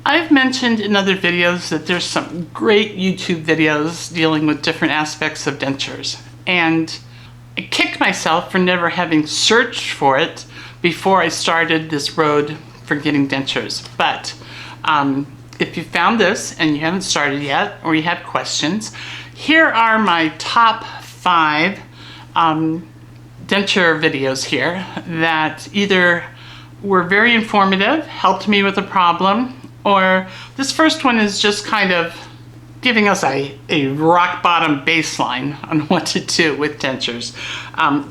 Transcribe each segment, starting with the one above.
I've mentioned in other videos that there's some great YouTube videos dealing with different aspects of dentures, and I kicked myself for never having searched for it before I started this road for getting dentures. But if you found this and you haven't started yet, or you have questions, here are my top 5 denture videos here that either were very informative, helped me with a problem, or this first one is just kind of giving us a rock bottom baseline on what to do with dentures.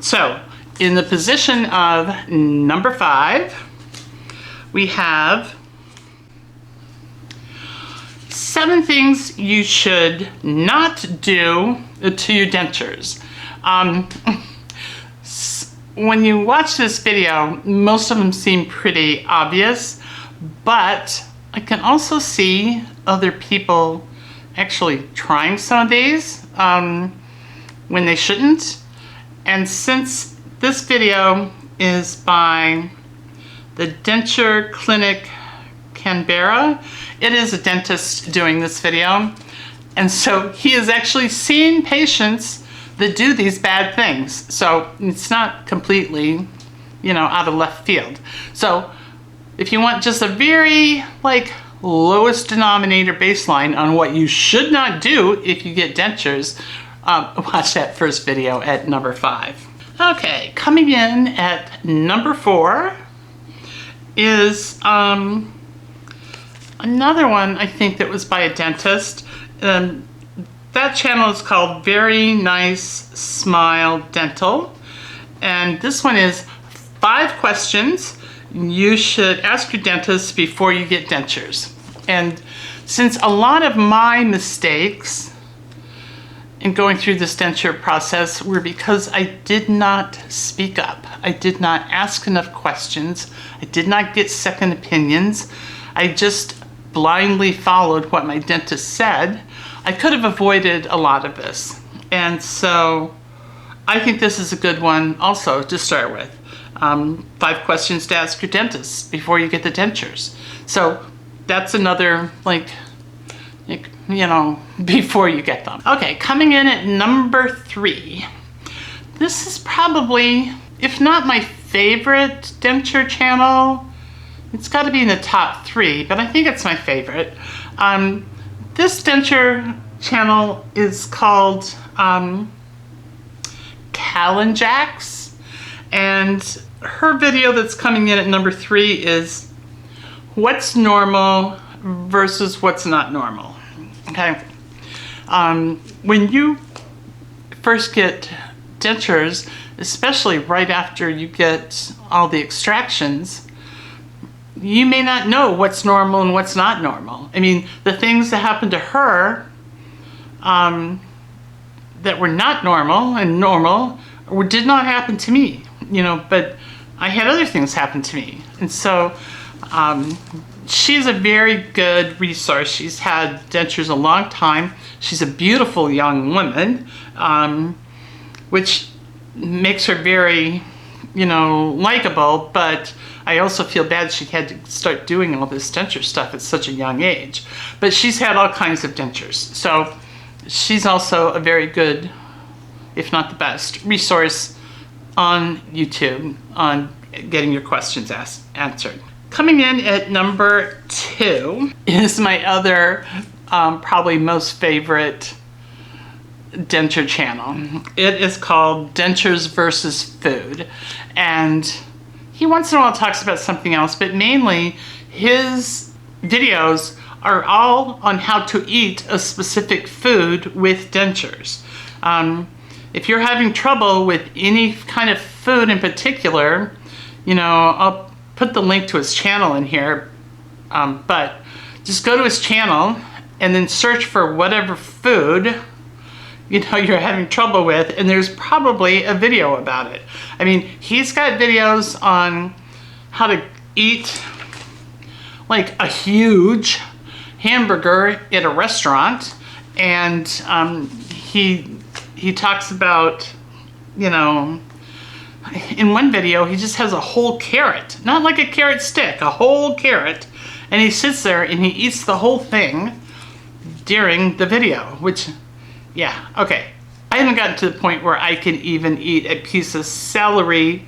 So in the position of number 5, we have 7 things you should not do to your dentures. When you watch this video, most of them seem pretty obvious, but I can also see other people actually trying some of these when they shouldn't. And since this video is by the Denture Clinic Canberra, it is a dentist doing this video, and so he is actually seeing patients that do these bad things. So it's not completely, out of left field. So if you want just a very lowest denominator baseline on what you should not do if you get dentures, watch that first video at number 5. Okay, coming in at number 4 is another one I think that was by a dentist. That channel is called Very Nice Smile Dental, and this one is 5 questions you should ask your dentist before you get dentures. And since a lot of my mistakes in going through this denture process were because I did not speak up, I did not ask enough questions, I did not get second opinions, I just blindly followed what my dentist said, I could have avoided a lot of this. And so I think this is a good one also to start with. 5 questions to ask your dentist before you get the dentures. So that's another, before you get them. Okay, coming in at number 3. This is probably, if not my favorite denture channel, it's got to be in the top 3, but I think it's my favorite. This denture channel is called Callanjacks, and her video that's coming in at number 3 is what's normal versus what's not normal. Okay, when you first get dentures, especially right after you get all the extractions, you may not know what's normal and what's not normal. I mean, the things that happened to her that were not normal and normal did not happen to me, but I had other things happen to me. And so she's a very good resource. She's had dentures a long time. She's a beautiful young woman, which makes her very, likable, but I also feel bad she had to start doing all this denture stuff at such a young age. But she's had all kinds of dentures. So she's also a very good, if not the best, resource on YouTube on getting your questions answered. Coming in at number 2 is my other probably most favorite denture channel. It is called Dentures versus Food, and he once in a while talks about something else, but mainly his videos are all on how to eat a specific food with dentures. If you're having trouble with any kind of food in particular, I'll put the link to his channel in here, but just go to his channel and then search for whatever food you're having trouble with, and there's probably a video about it. I mean, he's got videos on how to eat a huge hamburger at a restaurant, and he talks about, in one video he just has a whole carrot, not like a carrot stick, a whole carrot, And he sits there and he eats the whole thing during the video, which, yeah, okay. I haven't gotten to the point where I can even eat a piece of celery,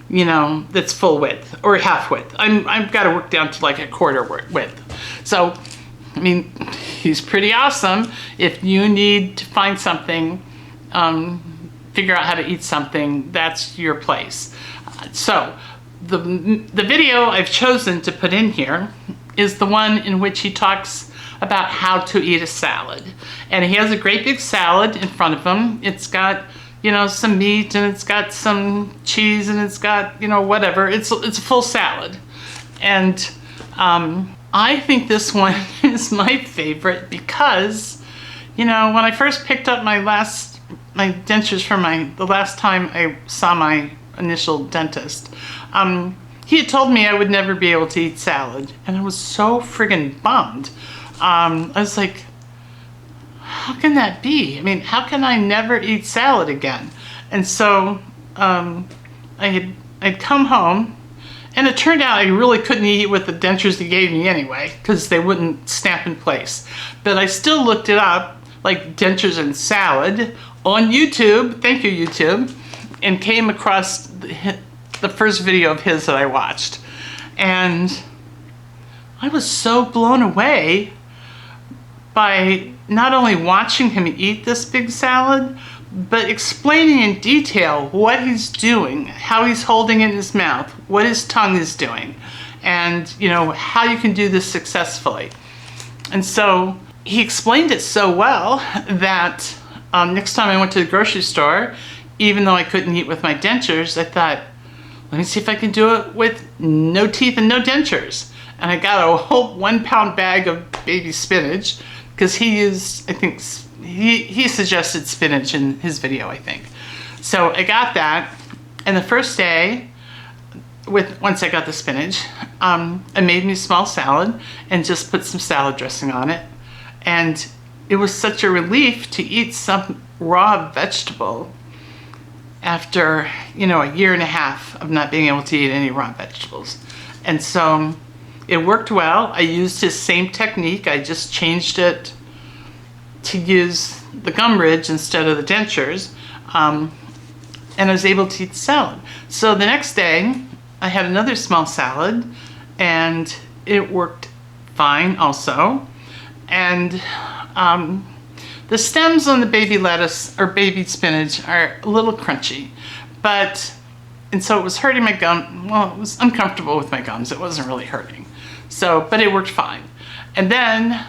you know, that's full width or half width. I've got to work down to like a quarter width. So, I mean, he's pretty awesome. If you need to find something, figure out how to eat something, that's your place. So, the video I've chosen to put in here is the one in which he talks about how to eat a salad. And he has a great big salad in front of him. It's got, you know, some meat, and it's got some cheese, and it's got, you know, whatever. It's a full salad. And I think this one is my favorite because, you know, when I first picked up my dentures from the last time I saw my initial dentist, he had told me I would never be able to eat salad, and I was so friggin' bummed. I was like, how can that be? I mean, how can I never eat salad again? And so I'd come home, and it turned out I really couldn't eat with the dentures he gave me anyway, because they wouldn't snap in place. But I still looked it up, like dentures and salad, on YouTube, thank you YouTube, and came across the first video of his that I watched. And I was so blown away by not only watching him eat this big salad, but explaining in detail what he's doing, how he's holding it in his mouth, what his tongue is doing, and, you know, how you can do this successfully. And so he explained it so well that next time I went to the grocery store, even though I couldn't eat with my dentures, I thought, let me see if I can do it with no teeth and no dentures. And I got a whole 1 pound bag of baby spinach, because he used, I think, he suggested spinach in his video, I think. So I got that, and the first day, once I got the spinach, I made me a small salad and just put some salad dressing on it. And it was such a relief to eat some raw vegetable after, you know, a year and a half of not being able to eat any raw vegetables. And so it worked well. I used his same technique. I just changed it to use the gum ridge instead of the dentures. And I was able to eat salad. So the next day, I had another small salad, and it worked fine also. And the stems on the baby lettuce or baby spinach are a little crunchy, and so it was hurting my gum. Well, it was uncomfortable with my gums. It wasn't really hurting. So, but it worked fine. And then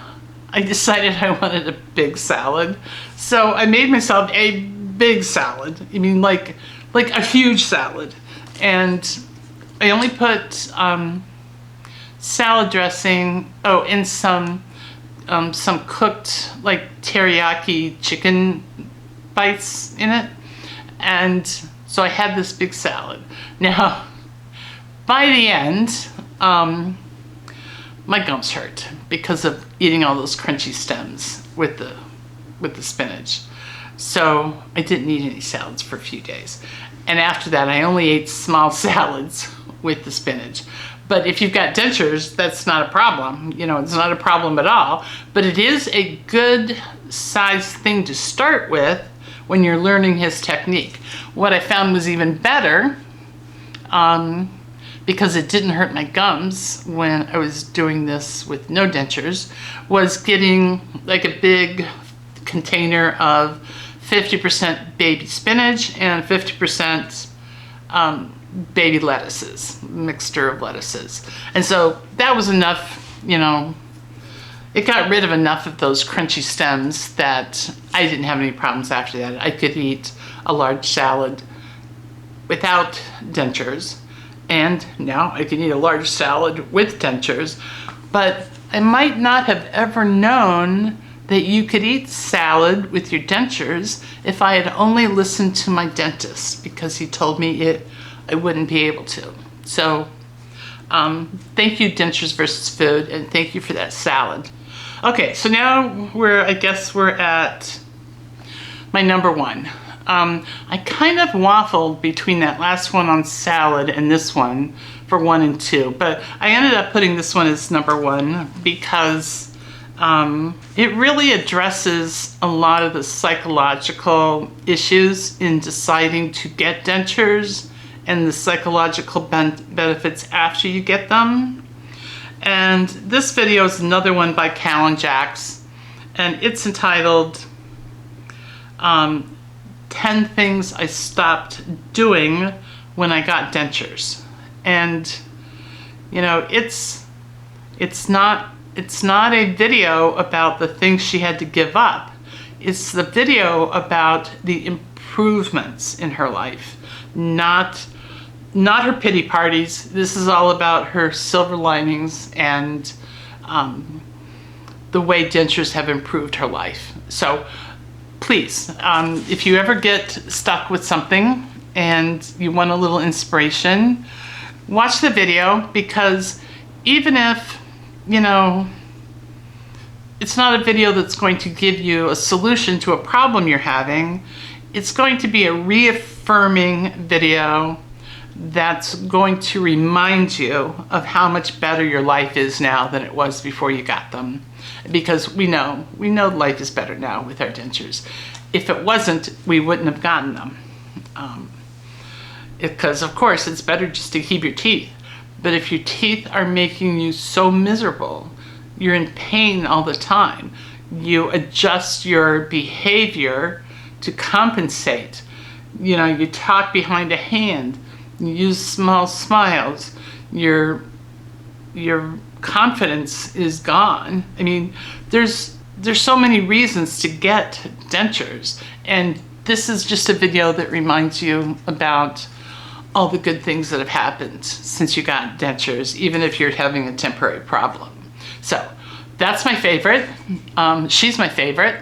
I decided I wanted a big salad. So I made myself a big salad. I mean, like a huge salad. And I only put salad dressing, and some cooked, like, teriyaki chicken bites in it. And so I had this big salad. Now, by the end, my gums hurt because of eating all those crunchy stems with the spinach. So I didn't eat any salads for a few days. And after that, I only ate small salads with the spinach. But if you've got dentures, that's not a problem. You know, it's not a problem at all. But it is a good size thing to start with when you're learning his technique. What I found was even better, because it didn't hurt my gums when I was doing this with no dentures, was getting like a big container of 50% baby spinach and 50% baby lettuces, mixture of lettuces. And so that was enough, you know, it got rid of enough of those crunchy stems that I didn't have any problems after that. I could eat a large salad without dentures, and now I can eat a large salad with dentures. But I might not have ever known that you could eat salad with your dentures if I had only listened to my dentist, because he told me I wouldn't be able to. So thank you, Dentures versus Food, and thank you for that salad. Okay, so now I guess we're at my number one. I kind of waffled between that last one on salad and this one for 1 and 2, but I ended up putting this one as number 1 because it really addresses a lot of the psychological issues in deciding to get dentures and the psychological benefits after you get them. And this video is another one by Callan Jacks, and it's entitled 10 Things I Stopped Doing When I Got Dentures. And you know, it's not a video about the things she had to give up. It's the video about the improvements in her life, not her pity parties. This is all about her silver linings and the way dentures have improved her life. So please, if you ever get stuck with something and you want a little inspiration, watch the video, because even if, you know, it's not a video that's going to give you a solution to a problem you're having, it's going to be a reaffirming video that's going to remind you of how much better your life is now than it was before you got them. Because we know life is better now with our dentures. If it wasn't, we wouldn't have gotten them. Because of course it's better just to keep your teeth. But if your teeth are making you so miserable, you're in pain all the time, you adjust your behavior to compensate. You know, you talk behind a hand, you use small smiles, your confidence is gone. I mean, there's so many reasons to get dentures, and this is just a video that reminds you about all the good things that have happened since you got dentures, even if you're having a temporary problem. So that's my favorite. She's my favorite,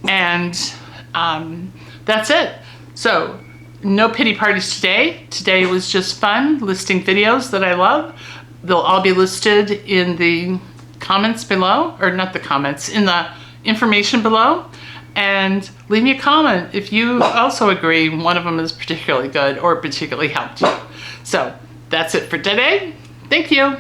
and that's it. So no pity parties today. Today was just fun listing videos that I love. They'll all be listed in the comments below, or not the comments, in the information below. And leave me a comment if you also agree one of them is particularly good or particularly helped you. So that's it for today. Thank you.